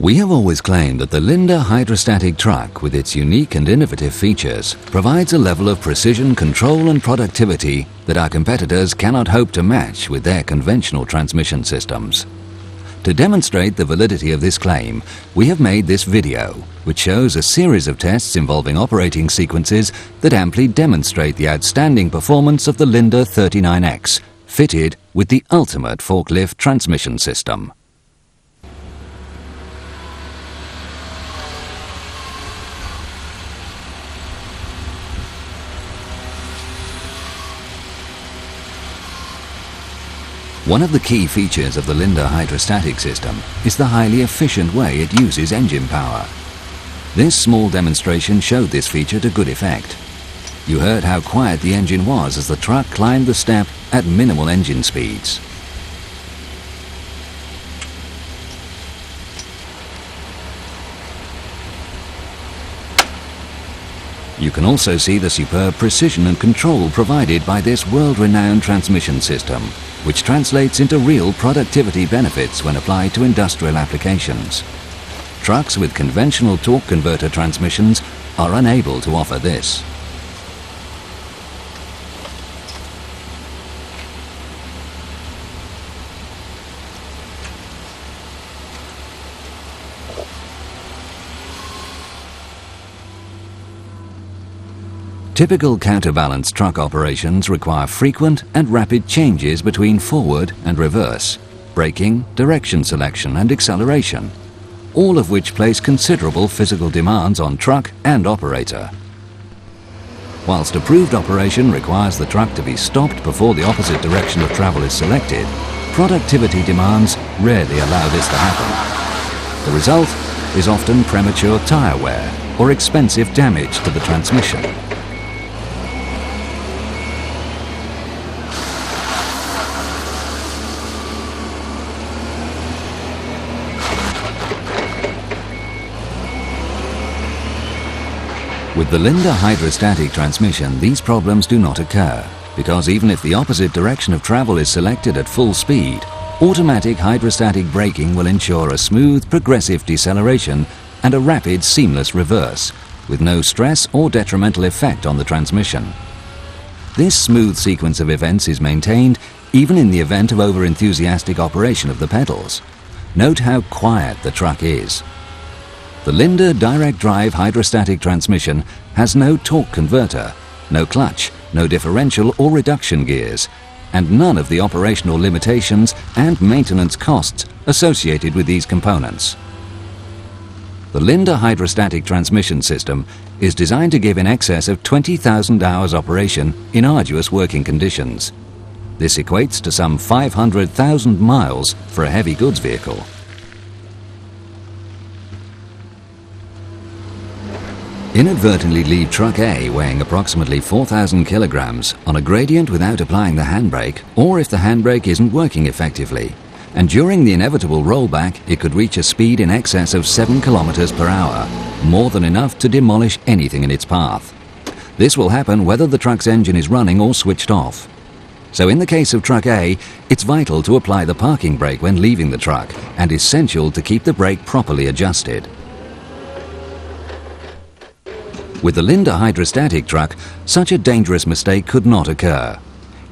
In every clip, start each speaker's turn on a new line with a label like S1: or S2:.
S1: We have always claimed that the Linde hydrostatic truck, with its unique and innovative features, provides a level of precision, control and productivity that our competitors cannot hope to match with their conventional transmission systems. To demonstrate the validity of this claim, we have made this video, which shows a series of tests involving operating sequences that amply demonstrate the outstanding performance of the Linde 39X, fitted with the ultimate forklift transmission system. One of the key features of the Linde hydrostatic system is the highly efficient way it uses engine power. This small demonstration showed this feature to good effect. You heard how quiet the engine was as the truck climbed the step at minimal engine speeds. You can also see the superb precision and control provided by this world-renowned transmission system, which translates into real productivity benefits when applied to industrial applications. Trucks with conventional torque converter transmissions are unable to offer this. Typical counterbalance truck operations require frequent and rapid changes between forward and reverse, braking, direction selection and acceleration, all of which place considerable physical demands on truck and operator. Whilst approved operation requires the truck to be stopped before the opposite direction of travel is selected, productivity demands rarely allow this to happen. The result is often premature tyre wear or expensive damage to the transmission. With the Linde hydrostatic transmission, these problems do not occur, because even if the opposite direction of travel is selected at full speed, automatic hydrostatic braking will ensure a smooth, progressive deceleration and a rapid, seamless reverse, with no stress or detrimental effect on the transmission. This smooth sequence of events is maintained even in the event of over-enthusiastic operation of the pedals. Note how quiet the truck is. The Linde direct drive hydrostatic transmission has no torque converter, no clutch, no differential or reduction gears, and none of the operational limitations and maintenance costs associated with these components. The Linde hydrostatic transmission system is designed to give in excess of 20,000 hours operation in arduous working conditions. This equates to some 500,000 miles for a heavy goods vehicle. Inadvertently leave truck A weighing approximately 4,000 kilograms on a gradient without applying the handbrake, or if the handbrake isn't working effectively, and during the inevitable rollback it could reach a speed in excess of 7 kilometers per hour, more than enough to demolish anything in its path. This will happen whether the truck's engine is running or switched off. So in the case of truck A, it's vital to apply the parking brake when leaving the truck, and essential to keep the brake properly adjusted. With the Linde hydrostatic truck, such a dangerous mistake could not occur.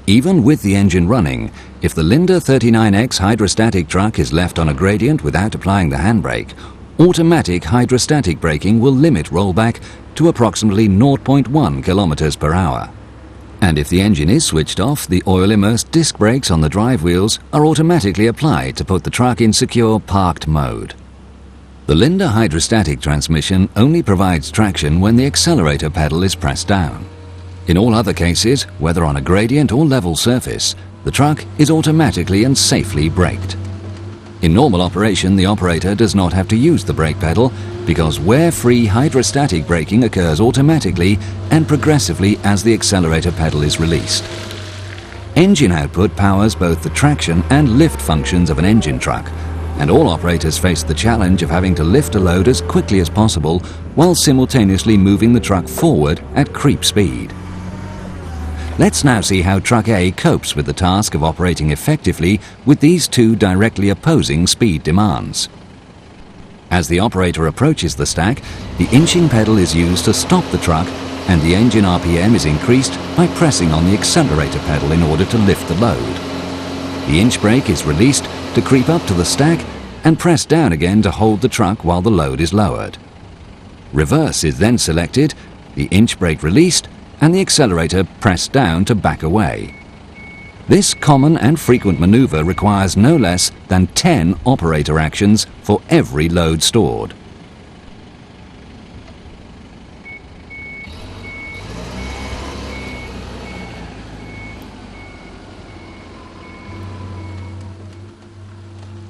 S1: Even with the engine running, if the Linde 39X hydrostatic truck is left on a gradient without applying the handbrake, automatic hydrostatic braking will limit rollback to approximately 0.1 kilometers per hour. And if the engine is switched off, the oil-immersed disc brakes on the drive wheels are automatically applied to put the truck in secure parked mode. The Linde hydrostatic transmission only provides traction when the accelerator pedal is pressed down. In all other cases, whether on a gradient or level surface, the truck is automatically and safely braked. In normal operation, the operator does not have to use the brake pedal because wear-free hydrostatic braking occurs automatically and progressively as the accelerator pedal is released. Engine output powers both the traction and lift functions of an engine truck, and all operators face the challenge of having to lift a load as quickly as possible while simultaneously moving the truck forward at creep speed. Let's now see how Truck A copes with the task of operating effectively with these two directly opposing speed demands. As the operator approaches the stack, the inching pedal is used to stop the truck, and the engine RPM is increased by pressing on the accelerator pedal in order to lift the load. The inch brake is released to creep up to the stack and press down again to hold the truck while the load is lowered. Reverse is then selected, the inch brake released, and the accelerator pressed down to back away. This common and frequent maneuver requires no less than 10 operator actions for every load stored.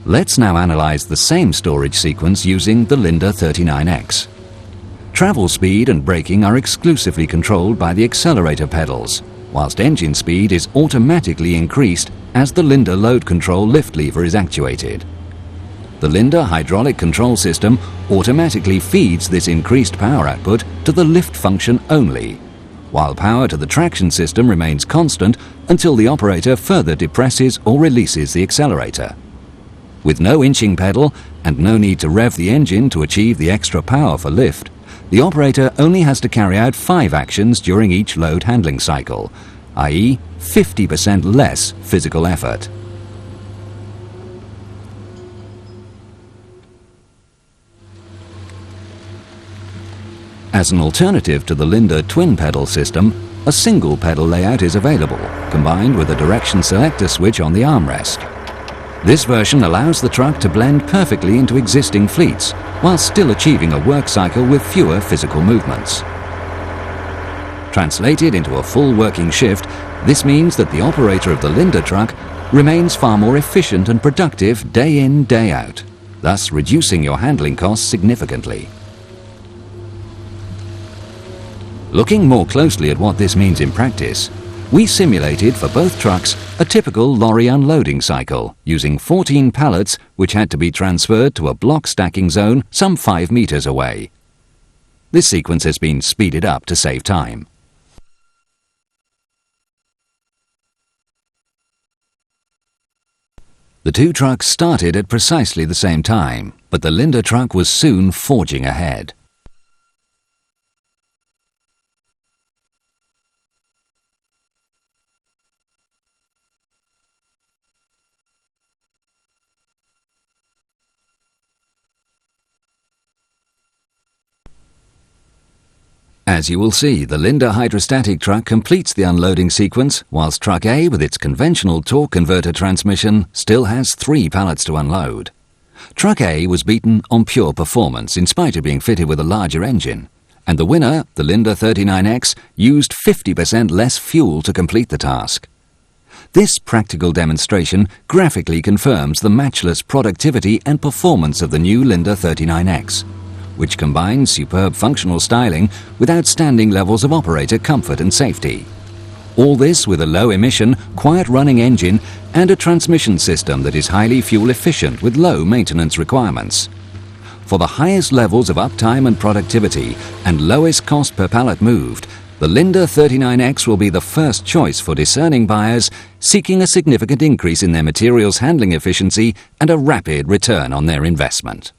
S1: Let's now analyze the same storage sequence using the Linde 39X. Travel speed and braking are exclusively controlled by the accelerator pedals, whilst engine speed is automatically increased as the Linde Load Control lift lever is actuated. The Linde hydraulic control system automatically feeds this increased power output to the lift function only, while power to the traction system remains constant until the operator further depresses or releases the accelerator. With no inching pedal and no need to rev the engine to achieve the extra power for lift, the operator only has to carry out 5 actions during each load handling cycle, i.e. 50% less physical effort. As an alternative to the Linde twin pedal system, a single pedal layout is available, combined with a direction selector switch on the armrest. This version allows the truck to blend perfectly into existing fleets, while still achieving a work cycle with fewer physical movements. Translated into a full working shift, this means that the operator of the Linde truck remains far more efficient and productive day in, day out, thus reducing your handling costs significantly. Looking more closely at what this means in practice, we simulated for both trucks a typical lorry unloading cycle using 14 pallets which had to be transferred to a block stacking zone some 5 meters away. This sequence has been speeded up to save time. The two trucks started at precisely the same time, but the Linde truck was soon forging ahead. As you will see, the Linde hydrostatic truck completes the unloading sequence, whilst truck A with its conventional torque converter transmission still has 3 pallets to unload. Truck A was beaten on pure performance in spite of being fitted with a larger engine, and the winner, the Linde 39X, used 50% less fuel to complete the task. This practical demonstration graphically confirms the matchless productivity and performance of the new Linde 39X, which combines superb functional styling with outstanding levels of operator comfort and safety. All this with a low-emission, quiet-running engine and a transmission system that is highly fuel-efficient with low maintenance requirements. For the highest levels of uptime and productivity and lowest cost per pallet moved, the Linde 39X will be the first choice for discerning buyers seeking a significant increase in their materials handling efficiency and a rapid return on their investment.